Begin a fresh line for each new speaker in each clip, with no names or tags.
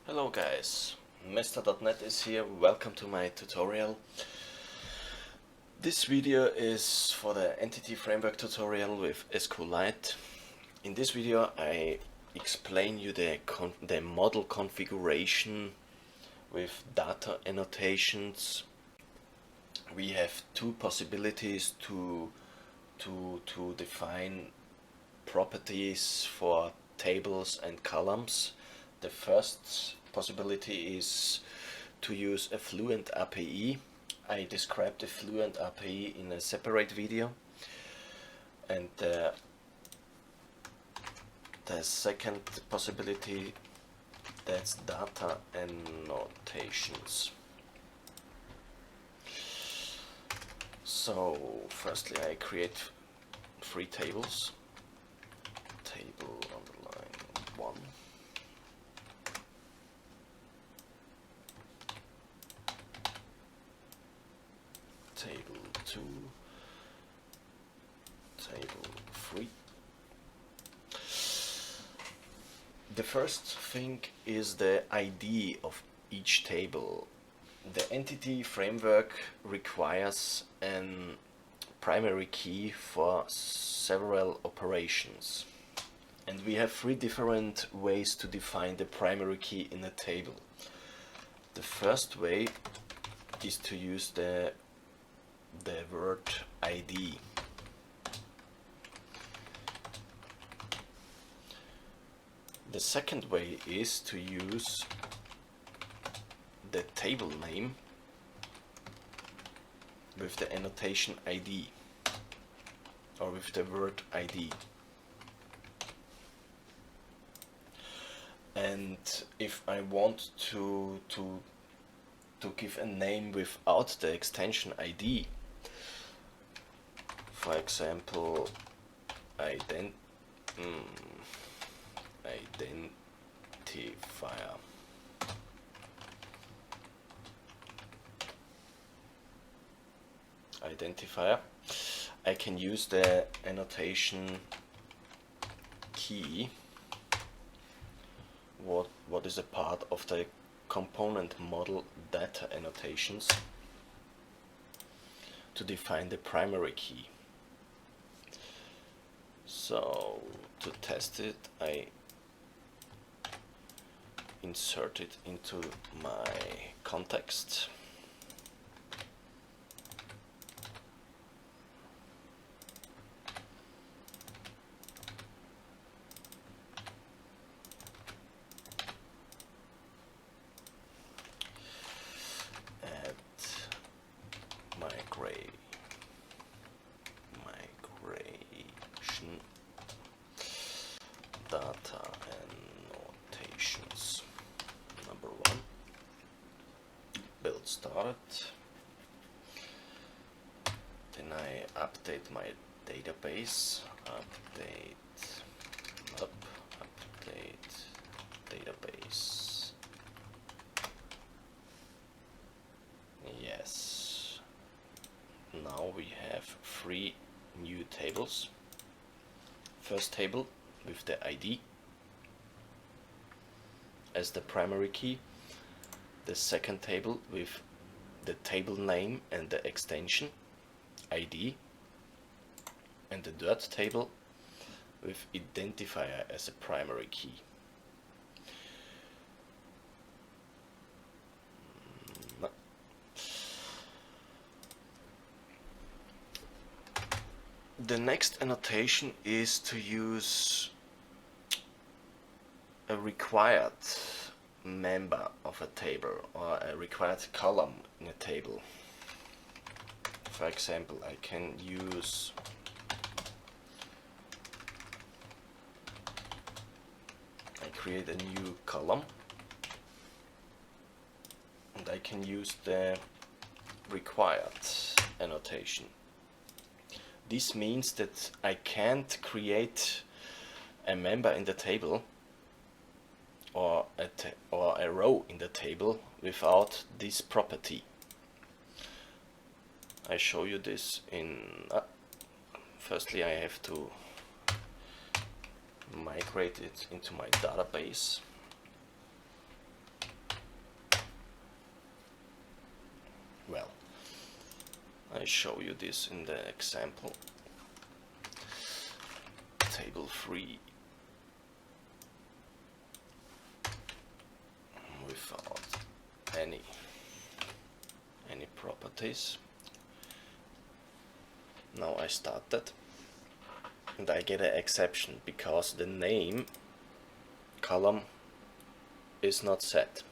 Hello guys, Mr.net is here. Welcome to my tutorial. This video is for the entity framework tutorial with SQLite. In this video I explain you the model configuration with data annotations. We have two possibilities to define properties for tables and columns. The first possibility is to use a Fluent API. I described the Fluent API in a separate video. And the second possibility, that's data annotations. So firstly I create three tables. Table underline 1. Table 2, table 3. The first thing is the ID of each table. The entity framework requires a primary key for several operations. And we have three different ways to define the primary key in a table. The first way is to use the word ID. The second way is to use the table name with the annotation ID or with the word ID. And if I want to give a name without the extension ID, for example, identifier. I can use the annotation key, what is a part of the component model data annotations, to define the primary key. So to test it, I insert it into my context. Add migration data annotations. Number 1. Build started. Then I update my database. Update database. Yes. Now we have 3 new tables. First table with the ID as the primary key, the second table with the table name and the extension ID, and the third table with identifier as a primary key. The next annotation is to use a required member of a table or a required column in a table. For example, I can use create a new column, and I can use the required annotation. This means that I can't create a member in the table or a row in the table without this property. I show you this in firstly I have to migrate it into my database. I show you this in the example. Table 3 without any properties. Now I start that and I get an exception because the name column is not set.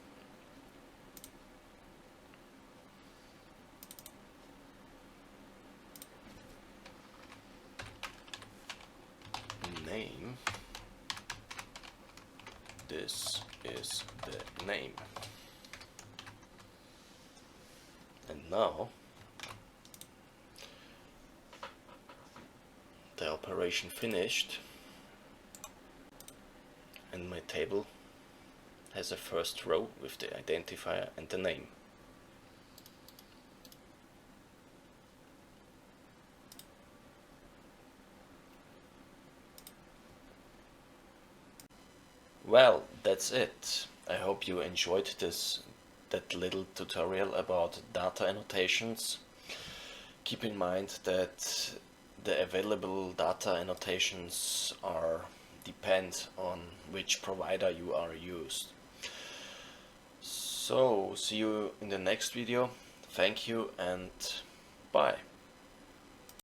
Name, this is the name. And now the operation finished and my table has a first row with the identifier and the name. Well, that's it. I hope you enjoyed that little tutorial about data annotations. Keep in mind that the available data annotations depend on which provider you are used. So, see you in the next video. Thank you and bye.